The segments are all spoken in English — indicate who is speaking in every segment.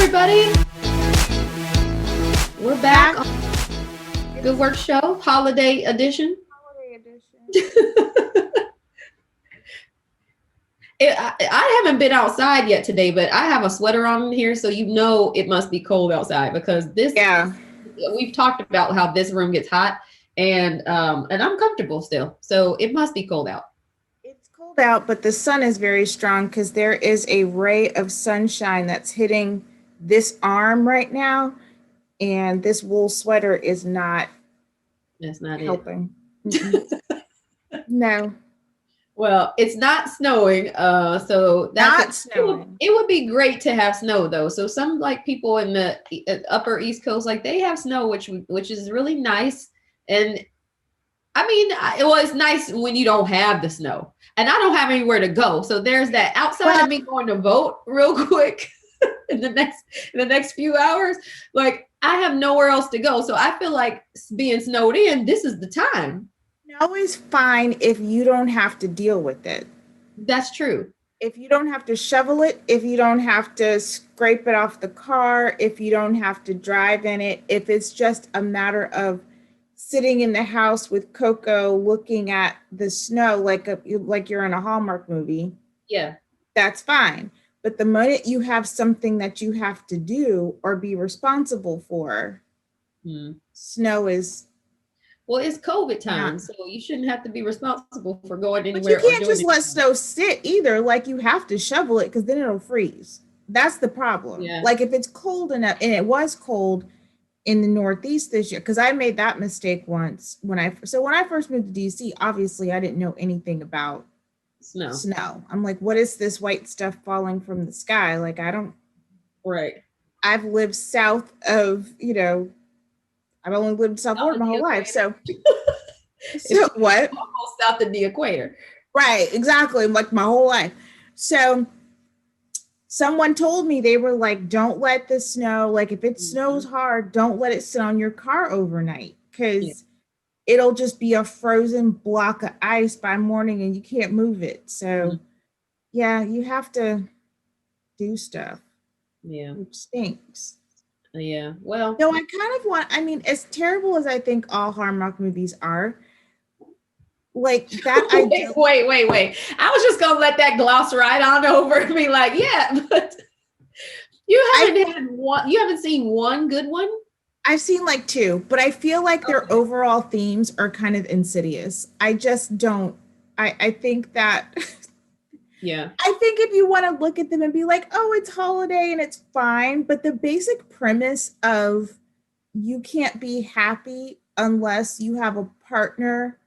Speaker 1: everybody. We're back on Good Work Show, Holiday Edition. I haven't been outside yet today, but I have a sweater on here, so you know it must be cold outside because this.
Speaker 2: Yeah,
Speaker 1: we've talked about how this room gets hot, and I'm comfortable still, so it must be cold out.
Speaker 2: it's cold out, but the sun is very strong because there is a ray of sunshine that's hitting this arm right now, and this wool sweater is not.
Speaker 1: That's not
Speaker 2: helping. No.
Speaker 1: Well, it's not snowing, so that's
Speaker 2: not snowing.
Speaker 1: It would be great to have snow though. So some like people in the upper East Coast, like they have snow, which is really nice. And I mean, it's nice when you don't have the snow. And I don't have anywhere to go, so there's that. Outside of me going to vote real quick in the next few hours, like I have nowhere else to go. So I feel like being snowed in, this is the time.
Speaker 2: Snow is fine if you don't have to deal with it.
Speaker 1: That's true.
Speaker 2: If you don't have to shovel it, if you don't have to scrape it off the car, if you don't have to drive in it, if it's just a matter of sitting in the house with Coco looking at the snow like you're in a Hallmark movie.
Speaker 1: Yeah.
Speaker 2: That's fine. But the moment you have something that you have to do or be responsible for, snow is...
Speaker 1: Well, it's COVID time, so you shouldn't have to be responsible for going anywhere.
Speaker 2: But you can't just let snow sit either. Like you have to shovel it because then it'll freeze. That's the problem.
Speaker 1: Yeah.
Speaker 2: Like if it's cold enough, and it was cold in the Northeast this year, because I made that mistake once when I first moved to DC, obviously I didn't know anything about snow. I'm like, what is this white stuff falling from the sky? Like I don't.
Speaker 1: Right.
Speaker 2: I've lived south of, I've only lived in South Florida my whole life. So what?
Speaker 1: Almost south of the equator.
Speaker 2: Right, exactly. Like my whole life. So someone told me, they were like, don't let the snow, like if it snows hard, don't let it sit on your car overnight because it'll just be a frozen block of ice by morning and you can't move it. So yeah, you have to do stuff.
Speaker 1: Yeah.
Speaker 2: Which stinks.
Speaker 1: Yeah. Well,
Speaker 2: no, I kind of want, I mean, as terrible as I think all Hallmark movies are, like that.
Speaker 1: Wait. I was just gonna let that gloss right on over and be like, yeah, but you haven't seen one good one?
Speaker 2: I've seen like two, but I feel like their overall themes are kind of insidious. I just don't, I think that
Speaker 1: yeah.
Speaker 2: I think if you want to look at them and be like, oh, it's holiday and it's fine, but the basic premise of you can't be happy unless you have a partner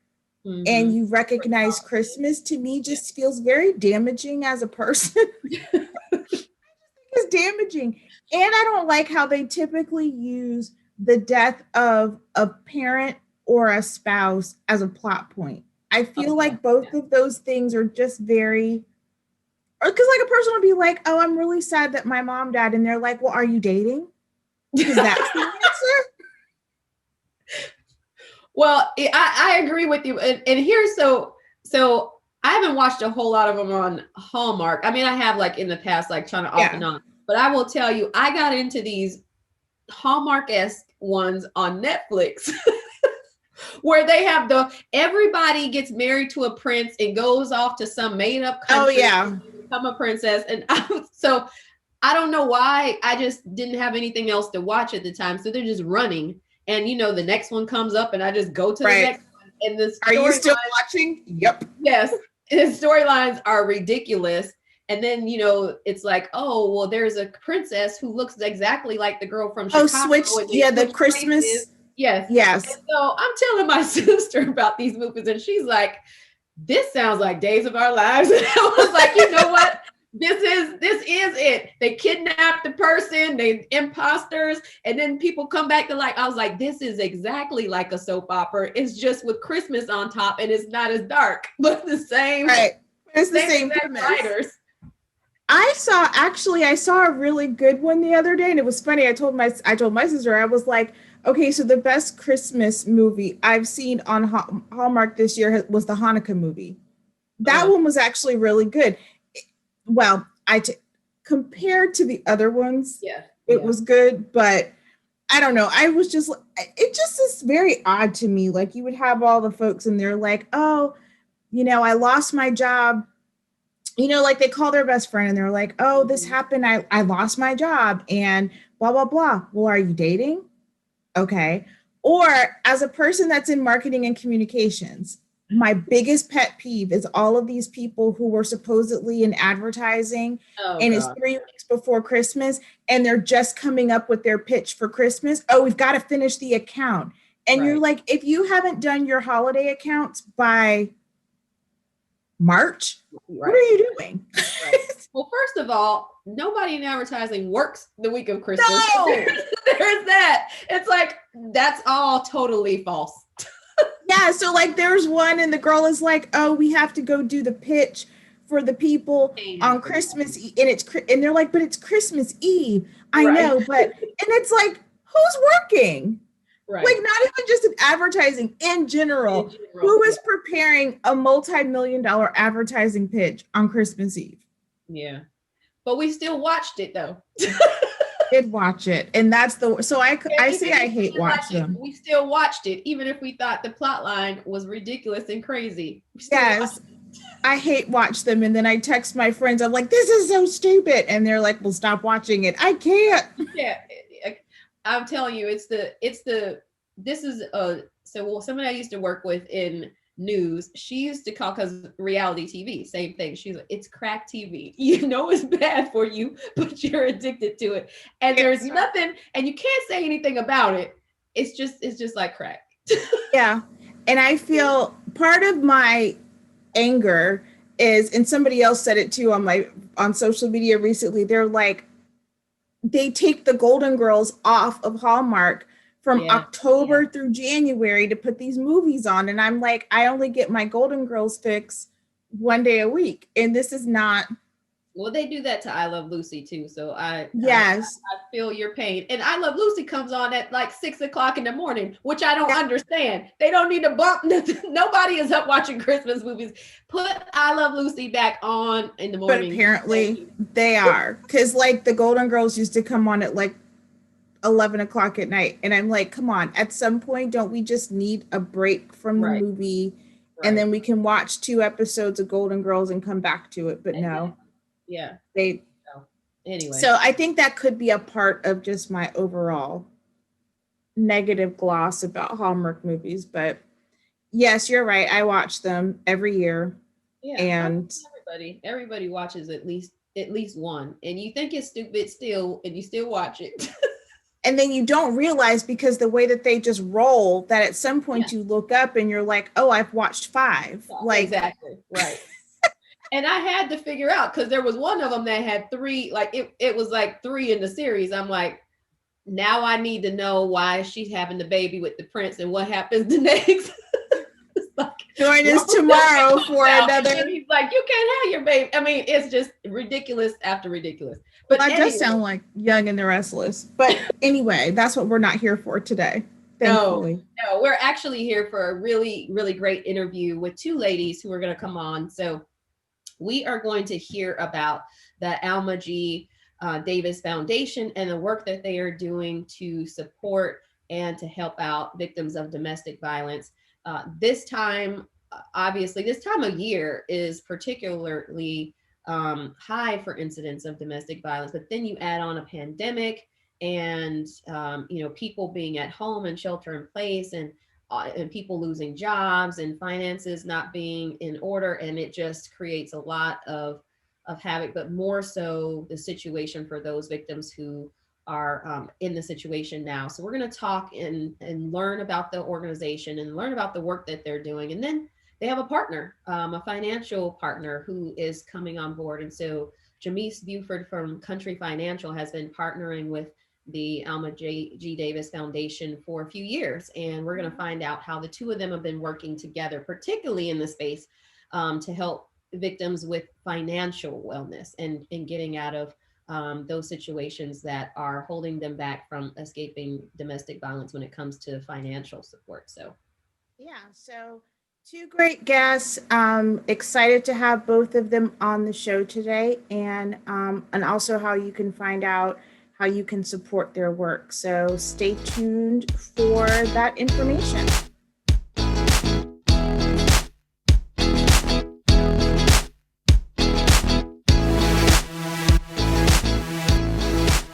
Speaker 2: and you recognize Christmas, to me just feels very damaging as a person. It's damaging. And I don't like how they typically use the death of a parent or a spouse as a plot point. I feel like both of those things are just very... Or because like a person would be like, oh, I'm really sad that my mom died. And they're like, well, are you dating? Because that's the answer.
Speaker 1: Well, I agree with you. And here's so I haven't watched a whole lot of them on Hallmark. I mean, I have like in the past, like trying to off and on. But I will tell you, I got into these Hallmark-esque ones on Netflix. Where they have everybody gets married to a prince and goes off to some made up country.
Speaker 2: Oh yeah.
Speaker 1: Become a princess. And so I don't know why, I just didn't have anything else to watch at the time. So they're just running. And the next one comes up and I just go to the next one. And the
Speaker 2: Are you still watching? Yep.
Speaker 1: Yes. His storylines are ridiculous. And then, it's like, oh, well, there's a princess who looks exactly like the girl from Chicago.
Speaker 2: Oh, switched. Yeah, the Christmas.
Speaker 1: Places. Yes.
Speaker 2: And
Speaker 1: so I'm telling my sister about these movies and she's like, this sounds like Days of Our Lives. And I was like, you know what? This is it. They kidnap the person, they imposters, and then people come back to I was like, this is exactly like a soap opera. It's just with Christmas on top and it's not as dark, but the same.
Speaker 2: Right. It's the same writers. I saw a really good one the other day and it was funny. I told my sister, I was like, okay, so the best Christmas movie I've seen on Hallmark this year was the Hanukkah movie. That one was actually really good. Well, compared to the other ones, it was good, but I don't know. It just is very odd to me. Like you would have all the folks and they're like, oh, I lost my job. Like they call their best friend and they're like, oh, this happened. I lost my job and blah, blah, blah. Well, are you dating? Okay. Or as a person that's in marketing and communications, my biggest pet peeve is all of these people who were supposedly in advertising and it's 3 weeks before Christmas and they're just coming up with their pitch for Christmas. Oh, we've got to finish the account. And you're like, if you haven't done your holiday accounts by March, what are you doing?
Speaker 1: Well, first of all, nobody in advertising works the week of Christmas.
Speaker 2: No!
Speaker 1: There's that. It's like, that's all totally false.
Speaker 2: Yeah, so like there's one and the girl is like, oh, we have to go do the pitch for the people on Christmas Eve. And they're like, but it's Christmas Eve. I know, but, and it's like, who's working? Like not even just in advertising, in general who is preparing a multi-million-dollar advertising pitch on Christmas Eve?
Speaker 1: Yeah. But we still watched it though.
Speaker 2: Did watch it. And that's so I say I hate watch them.
Speaker 1: We still watched it, even if we thought the plot line was ridiculous and crazy.
Speaker 2: Yes. I hate watch them. And then I text my friends, I'm like, this is so stupid. And they're like, well, stop watching it. I can't.
Speaker 1: Yeah. I'm telling you, somebody I used to work with in news, she used to call, because reality TV, same thing. She's like, it's crack TV. You know it's bad for you, but you're addicted to it. And there's nothing, and you can't say anything about it. It's just like crack.
Speaker 2: Yeah. And I feel part of my anger is, and somebody else said it too on social media recently, they're like, they take the Golden Girls off of Hallmark from October through January to put these movies on. And I'm like, I only get my Golden Girls fix one day a week. And this is not.
Speaker 1: Well, they do that to I Love Lucy too. So I feel your pain. And I Love Lucy comes on at like 6:00 in the morning, which I don't understand. They don't need to bump. Nobody is up watching Christmas movies. Put I Love Lucy back on in the morning.
Speaker 2: But apparently they are. Because like the Golden Girls used to come on at like 11:00 at night. And I'm like, come on, at some point, don't we just need a break from the movie? And then we can watch 2 episodes of Golden Girls and come back to it. But no.
Speaker 1: Yeah.
Speaker 2: Anyway. So I think that could be a part of just my overall negative gloss about Hallmark movies. But yes, you're right. I watch them every year.
Speaker 1: Yeah.
Speaker 2: And
Speaker 1: everybody watches at least one. And you think it's stupid still, and you still watch it.
Speaker 2: And then you don't realize, because the way that they just roll, that at some point you look up and you're like, oh, I've watched 5. Like
Speaker 1: exactly. Right. And I had to figure out, because there was one of them that had 3, like it was like 3 in the series. I'm like, now I need to know why she's having the baby with the prince and what happens the next. Like,
Speaker 2: join us tomorrow for another.
Speaker 1: And he's like, you can't have your baby. I mean, it's just ridiculous after ridiculous. But
Speaker 2: that does sound like Young and the Restless. But anyway, that's what we're not here for today. Thankfully.
Speaker 1: No, we're actually here for a really, really great interview with 2 ladies who are going to come on. So we are going to hear about the Alma G Davis Foundation and the work that they are doing to support and to help out victims of domestic violence. This time of year is particularly high for incidents of domestic violence, but then you add on a pandemic and people being at home and shelter in place, and people losing jobs and finances not being in order, and it just creates a lot of havoc. But more so the situation for those victims who are in the situation now. So we're going to talk and learn about the organization and learn about the work that they're doing. And then they have a partner, a financial partner who is coming on board. And so Jamise Buford from Country Financial has been partnering with the Alma G Davis Foundation for a few years. And we're going to find out how the 2 of them have been working together, particularly in the space to help victims with financial wellness and getting out of those situations that are holding them back from escaping domestic violence when it comes to financial support. So,
Speaker 2: so 2 great guests. Excited to have both of them on the show today, and also how you can find out how you can support their work. So stay tuned for that information.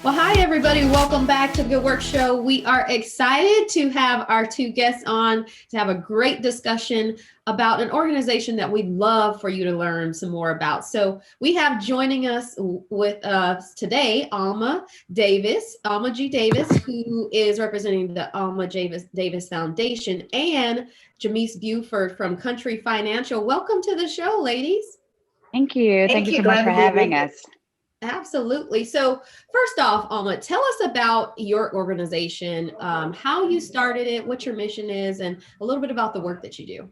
Speaker 1: Well, hi, everybody. Welcome back to the Good Work Show. We are excited to have our two guests on to have a great discussion about an organization that we'd love for you to learn some more about. So we have joining us with us today, Alma G. Davis, who is representing the Alma Davis Foundation, and Jamise Buford from Country Financial. Welcome to the show, ladies.
Speaker 3: Thank you. Thank you so much for having us.
Speaker 1: Absolutely. So first off, Alma, tell us about your organization, how you started it, what your mission is, and a little bit about the work that you do.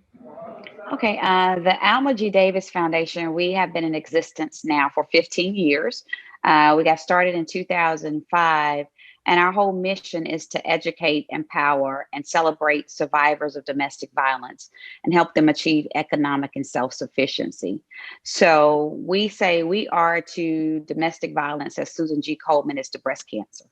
Speaker 3: Okay. The Alma G. Davis Foundation, we have been in existence now for 15 years. We got started in 2005, and our whole mission is to educate, empower, and celebrate survivors of domestic violence and help them achieve economic and self-sufficiency. So we say we are to domestic violence as Susan G. Komen is to breast cancer.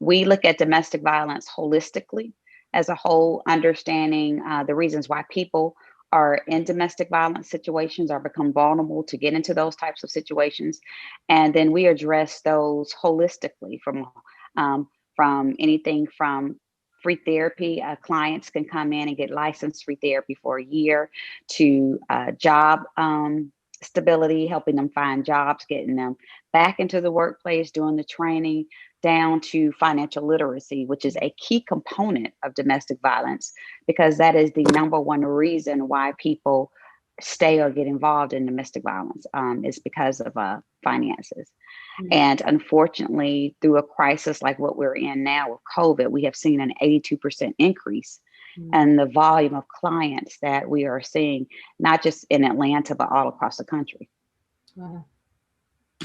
Speaker 3: We look at domestic violence holistically as a whole, understanding the reasons why people are in domestic violence situations or become vulnerable to get into those types of situations. And then we address those holistically from anything from free therapy. Clients can come in and get licensed free therapy for a year, to job stability, helping them find jobs, getting them back into the workplace, doing the training, down to financial literacy, which is a key component of domestic violence, because that is the number one reason why people stay or get involved in domestic violence, is because of finances. Mm-hmm. And unfortunately, through a crisis like what we're in now with COVID, we have seen an 82% increase in the volume of clients that we are seeing, not just in Atlanta, but all across the country. Wow.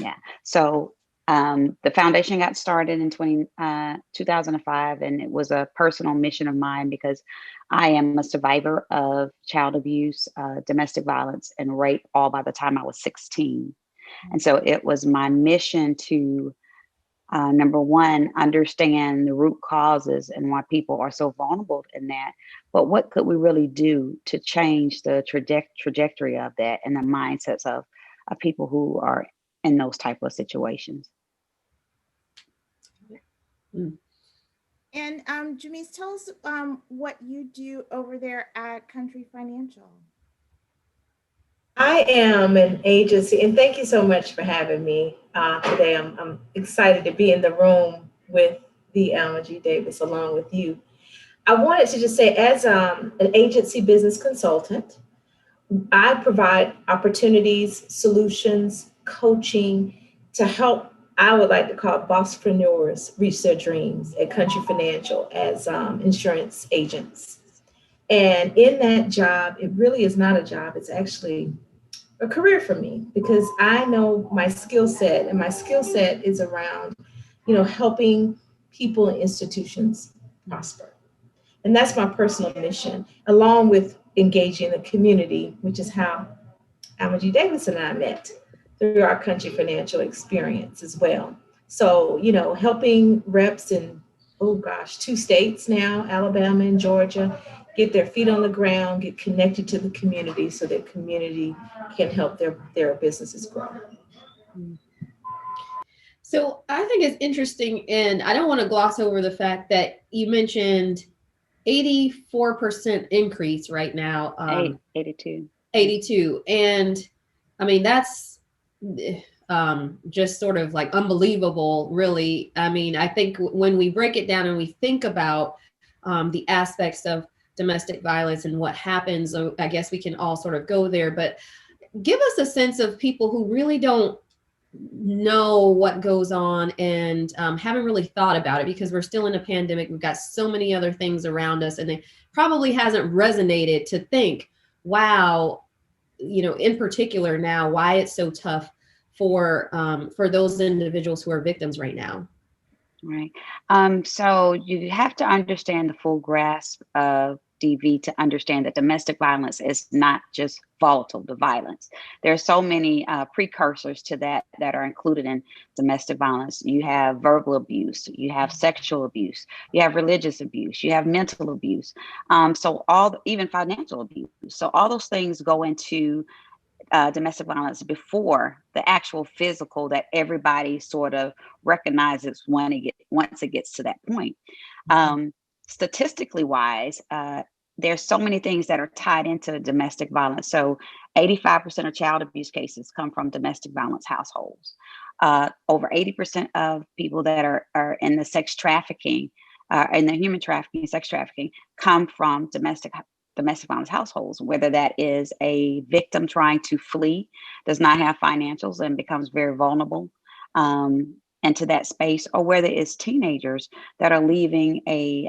Speaker 3: Yeah. So the foundation got started in 2005, and it was a personal mission of mine because I am a survivor of child abuse, domestic violence, and rape all by the time I was 16. And so it was my mission to, number one, understand the root causes and why people are so vulnerable in that. But what could we really do to change the trajectory of that and the mindsets of people who are in those type of situations?
Speaker 2: And Jamise, tell us what you do over there at Country Financial.
Speaker 4: I am an agency, and thank you so much for having me today. I'm excited to be in the room with the Alma G. Davis along with you. I wanted to just say, as an agency business consultant, I provide opportunities, solutions, coaching to help, I would like to call bosspreneurs, reach their dreams at Country Financial as insurance agents. And in that job, it really is not a job. It's actually a career for me, because I know my skill set, and my skill set is around, helping people and institutions prosper. And that's my personal mission, along with engaging the community, which is how Alma G. Davis and I met through our Country Financial experience as well. So, helping reps in, 2 states now, Alabama and Georgia, get their feet on the ground, get connected to the community so that community can help their businesses grow.
Speaker 1: So I think it's interesting, and I don't want to gloss over the fact that you mentioned 84% increase right now. 82. And I mean, that's just sort of like unbelievable, really. I mean, I think when we break it down and we think about the aspects of domestic violence and what happens, I guess we can all sort of go there, but give us a sense of people who really don't know what goes on and haven't really thought about it, because we're still in a pandemic. We've got so many other things around us, and it probably hasn't resonated to think, wow, in particular now, why it's so tough for those individuals who are victims right now.
Speaker 3: Right. So you have to understand the full grasp of DV to understand that domestic violence is not just volatile, the violence. There are so many precursors to that are included in domestic violence. You have verbal abuse, you have sexual abuse, you have religious abuse, you have mental abuse, even financial abuse. So all those things go into domestic violence before the actual physical that everybody sort of recognizes once it gets to that point. Statistically wise, there's so many things that are tied into domestic violence. So 85% of child abuse cases come from domestic violence households. Over 80% of people that are in the sex trafficking, in the human trafficking, sex trafficking, come from domestic violence households, whether that is a victim trying to flee, does not have financials and becomes very vulnerable into that space, or whether it's teenagers that are leaving a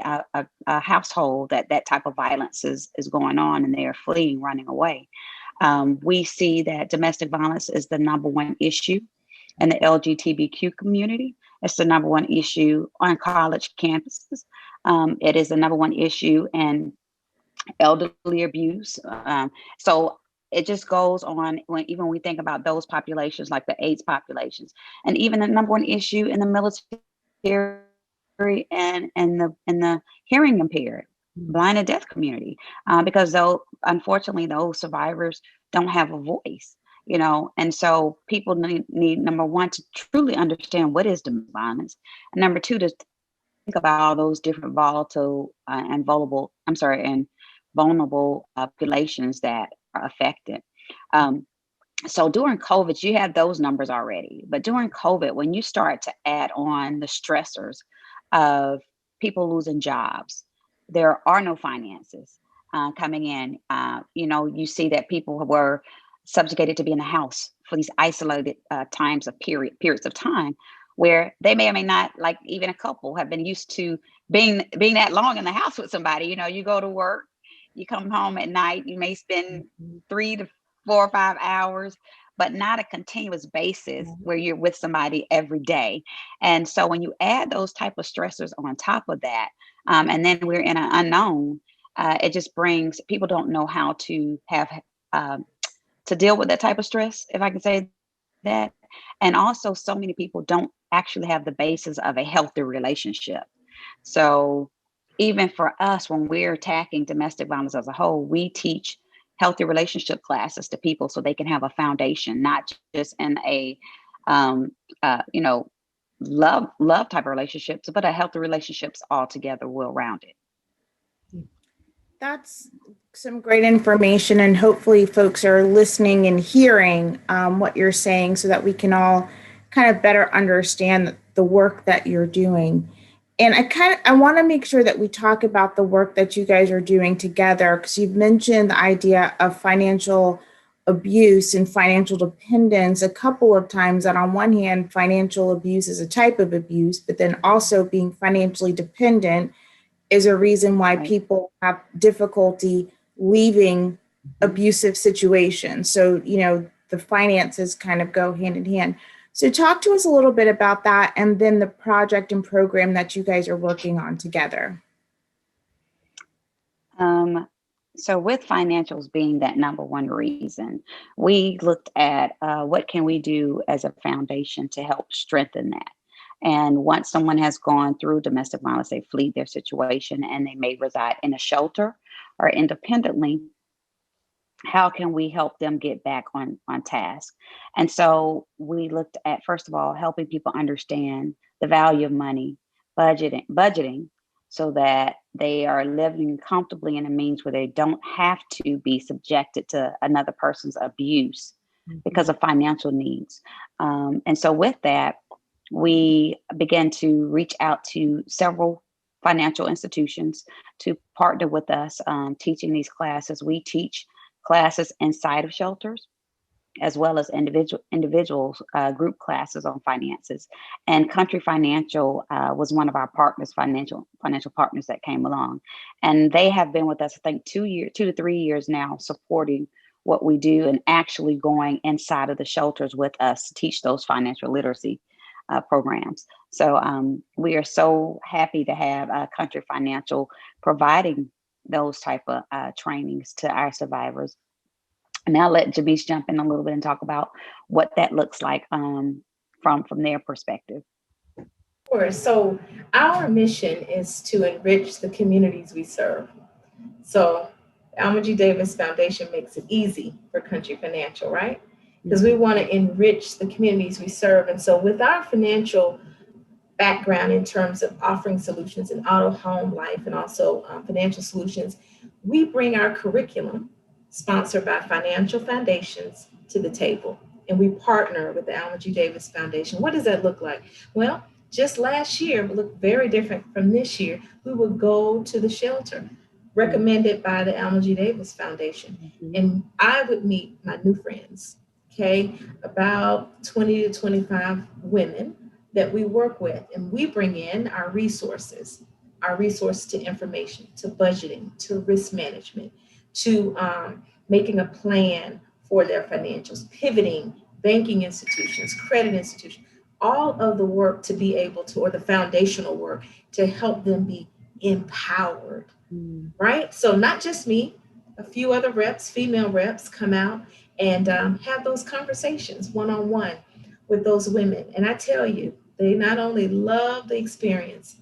Speaker 3: household that type of violence is going on and they are fleeing, running away. We see that domestic violence is the number one issue in the LGBTQ community. It's the number one issue on college campuses. It is the number one issue in elderly abuse. So it just goes on even when we think about those populations, like the AIDS populations, and even the number one issue in the military and the hearing impaired, blind and deaf community, because unfortunately those survivors don't have a voice, and so people need number one to truly understand what is domestic violence, and number two to think about all those different volatile and vulnerable populations that are affected. So during COVID, you had those numbers already, but during COVID, when you start to add on the stressors of people losing jobs, there are no finances coming in. You see that people were subjugated to be in the house for these isolated periods of time where they may or may not, like even a couple, have been used to being that long in the house with somebody. You go to work, you come home at night, you may spend 3 to 4 or 5 hours, but not a continuous basis where you're with somebody every day. And so when you add those type of stressors on top of that, and then we're in an unknown, it just brings, people don't know how to have, to deal with that type of stress, if I can say that. And also so many people don't actually have the basis of a healthy relationship. So even for us, when we're attacking domestic violence as a whole, we teach healthy relationship classes to people so they can have a foundation, not just in a, love type of relationships, but a healthy relationships altogether, well-rounded.
Speaker 2: That's some great information, and hopefully folks are listening and hearing what you're saying so that we can all kind of better understand the work that you're doing. And I want to make sure that we talk about the work that you guys are doing together, because you've mentioned the idea of financial abuse and financial dependence a couple of times. That on one hand, financial abuse is a type of abuse, but then also being financially dependent is a reason why people have difficulty leaving abusive situations. So, the finances kind of go hand in hand. So talk to us a little bit about that, and then the project and program that you guys are working on together.
Speaker 3: So with financials being that number one reason, we looked at what can we do as a foundation to help strengthen that. And once someone has gone through domestic violence, they flee their situation and they may reside in a shelter or independently, how can we help them get back on task? And so we looked at, first of all, helping people understand the value of money, budgeting, so that they are living comfortably in a means where they don't have to be subjected to another person's abuse because of financial needs. And so with that, we began to reach out to several financial institutions to partner with us teaching these classes. We teach classes inside of shelters, as well as individuals group classes on finances. And Country Financial was one of our partners, financial partners that came along. And they have been with us, I think, 2 to 3 years now, supporting what we do and actually going inside of the shelters with us to teach those financial literacy programs. So we are so happy to have Country Financial providing those type of trainings to our survivors. And I'll let Jamise jump in a little bit and talk about what that looks like from their perspective.
Speaker 4: Sure. So our mission is to enrich the communities we serve. So the Alma G. Davis Foundation makes it easy for Country Financial, right? Because we want to enrich the communities we serve. And so with our financial background in terms of offering solutions in auto, home, life, and also financial solutions, we bring our curriculum sponsored by financial foundations to the table. And we partner with the Alma G. Davis Foundation. What does that look like? Well, just last year, it looked very different from this year. We would go to the shelter recommended by the Alma G. Davis Foundation. And I would meet my new friends, okay, about 20 to 25 women that we work with. And we bring in our resources to information, to budgeting, to risk management, to making a plan for their financials, pivoting, banking institutions, credit institutions, all of the work to be able to, or the foundational work to help them be empowered, right? So not just me, a few other reps, female reps come out and have those conversations one-on-one with those women. And I tell you, they not only love the experience,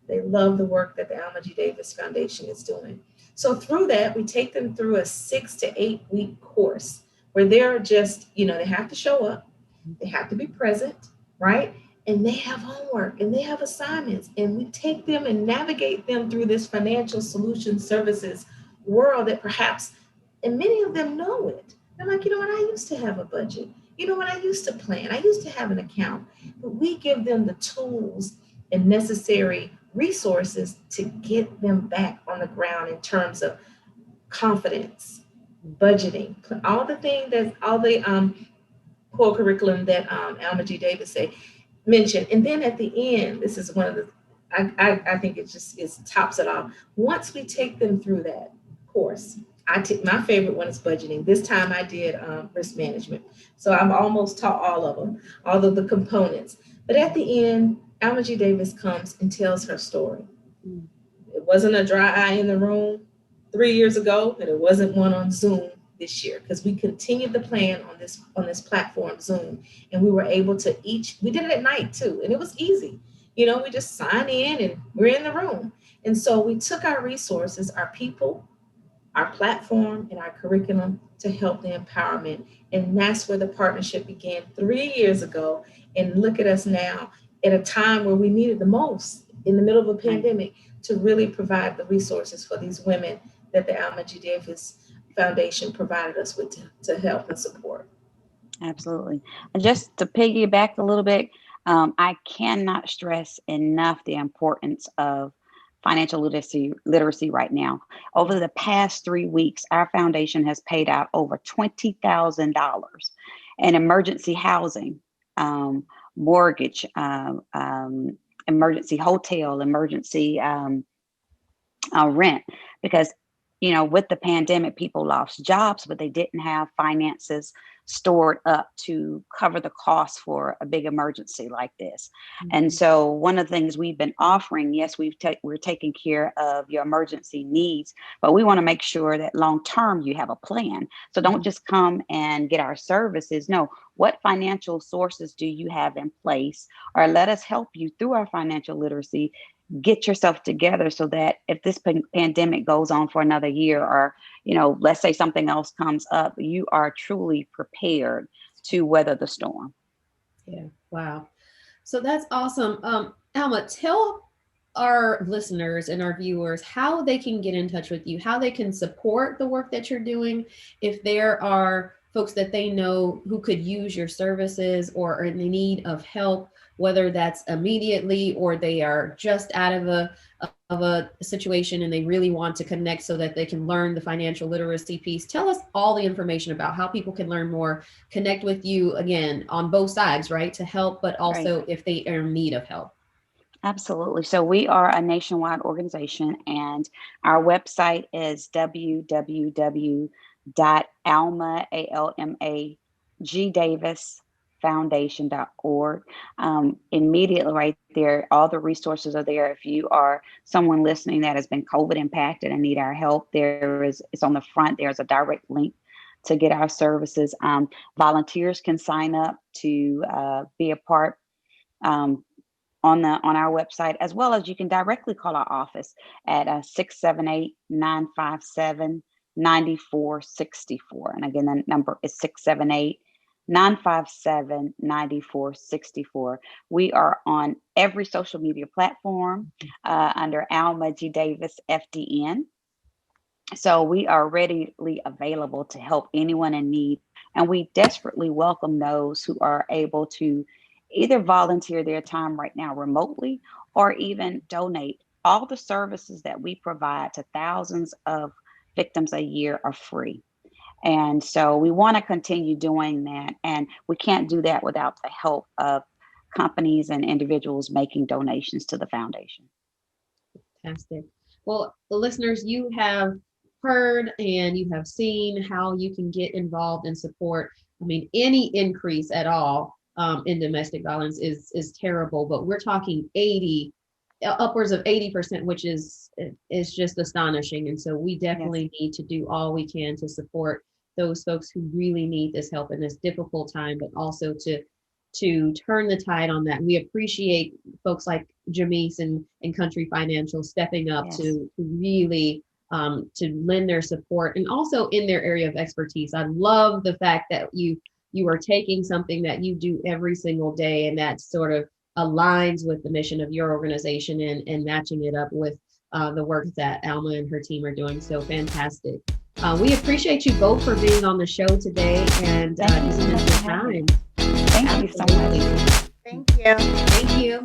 Speaker 4: they love the work that the Alma G. Davis Foundation is doing. So through that, we take them through a 6 to 8 week course where they're just, they have to show up, they have to be present, right? And they have homework and they have assignments, and we take them and navigate them through this financial solution services world that perhaps, and many of them know it. They're like, what, I used to have a budget. What, I used to plan. I used to have an account. But we give them the tools and necessary resources to get them back on the ground in terms of confidence, budgeting, all the things that all the core curriculum that Alma G. Davis mentioned. And then at the end, this is one of the, I think it tops it off. Once we take them through that course, my favorite one is budgeting. This time I did risk management. So I've almost taught all of them, all of the components. But at the end, Alma G. Davis comes and tells her story. It wasn't a dry eye in the room 3 years ago, and it wasn't one on Zoom this year, because we continued the plan on this platform, Zoom. And we were able to we did it at night too, and it was easy. We just sign in and we're in the room. And so we took our resources, our people, our platform, and our curriculum to help the empowerment. And that's where the partnership began 3 years ago. And look at us now at a time where we needed the most, in the middle of a pandemic, to really provide the resources for these women that the Alma G. Davis Foundation provided us with to help and support.
Speaker 3: Absolutely. And just to piggyback a little bit, I cannot stress enough the importance of financial literacy right now. Over the past 3 weeks, our foundation has paid out over $20,000 in emergency housing, mortgage, emergency hotel, emergency rent, because with the pandemic, people lost jobs, but they didn't have finances stored up to cover the cost for a big emergency like this. And so one of the things we've been offering, yes, we're taking care of your emergency needs, but we want to make sure that long term you have a plan. So don't just come and get our services. No, what financial sources do you have in place? Or let us help you through our financial literacy. Get yourself together so that if this pandemic goes on for another year, or, let's say something else comes up, you are truly prepared to weather the storm.
Speaker 1: Yeah. Wow. So that's awesome. Alma, tell our listeners and our viewers how they can get in touch with you, how they can support the work that you're doing. If there are folks that they know who could use your services or are in need of help, whether that's immediately or they are just out of a situation and they really want to connect so that they can learn the financial literacy piece. Tell us all the information about how people can learn more, connect with you, again, on both sides, right? To help, but also if they are in need of help.
Speaker 3: Absolutely. So we are a nationwide organization, and our website is www.almagdavisfoundation.com. almajifoundation.org. Immediately right there, all the resources are there. If you are someone listening that has been COVID impacted and need our help, it's on the front. There's a direct link to get our services. Volunteers can sign up to be a part on our website, as well as you can directly call our office at 678-957-9464. And again, the number is 678-957-9464. We are on every social media platform under Alma G. Davis FDN. So we are readily available to help anyone in need. And we desperately welcome those who are able to either volunteer their time right now remotely or even donate. All the services that we provide to thousands of victims a year are free. And so we want to continue doing that. And we can't do that without the help of companies and individuals making donations to the foundation.
Speaker 1: Fantastic. Well, the listeners, you have heard and you have seen how you can get involved and support. I mean, any increase at all in domestic violence is terrible, but we're talking upwards of 80%, which is just astonishing. And so we definitely need to do all we can to support those folks who really need this help in this difficult time, but also to turn the tide on that. We appreciate folks like Jamise and Country Financial stepping up to really to lend their support, and also in their area of expertise. I love the fact that you are taking something that you do every single day, and that sort of aligns with the mission of your organization and matching it up with the work that Alma and her team are doing. So fantastic. We appreciate you both for being on the show today and giving us your time.
Speaker 3: Thank you so much.
Speaker 2: Thank you.
Speaker 1: Thank you.